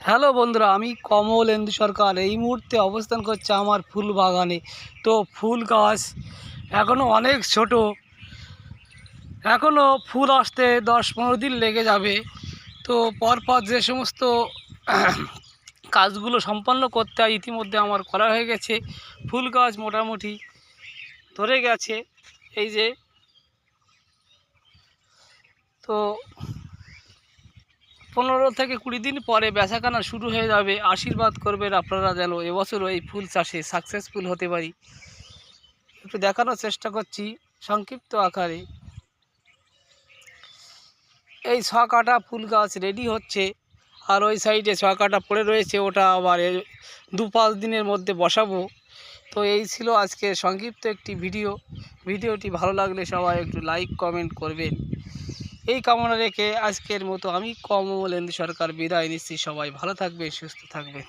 Hello বন্ধুরা, আমি কমলেন্দু সরকার এই মুহূর্তে অবস্থান করছি আমার ফুল বাগানে। তো ফুল গাছ এখনও অনেক ছোট, এখনও ফুল আসতে 10-15 দিন লেগে যাবে। তো পরপর যে সমস্ত কাজগুলো সম্পন্ন করতে হয় ইতিমধ্যে আমার করা হয়ে গেছে। ফুল গাছ মোটামুটি ধরে গেছে, এই যে। তো 15 থেকে 20 দিন পরে বেচাকেনা শুরু হয়ে যাবে। আশীর্বাদ করবেন আপনারা যেন এবছরও এই ফুল চাষে সাকসেসফুল হতে পারি। একটু দেখানোর চেষ্টা করছি সংক্ষিপ্ত আকারে। এই 6 কাঠা ফুল গাছ রেডি হচ্ছে, আর ওই সাইডে 6 কাঠা পড়ে রয়েছে, ওটা আবার 2-5 দিনের মধ্যে বসাবো। তো এই ছিল আজকে সংক্ষিপ্ত একটি ভিডিওটি ভালো লাগলে সবাই একটু লাইক কমেন্ট করবেন, এই কামনা রেখে আজকের মতো আমি কমলেন্দু সরকার বিদায় নিচ্ছি। সবাই ভালো থাকবেন, সুস্থ থাকবেন।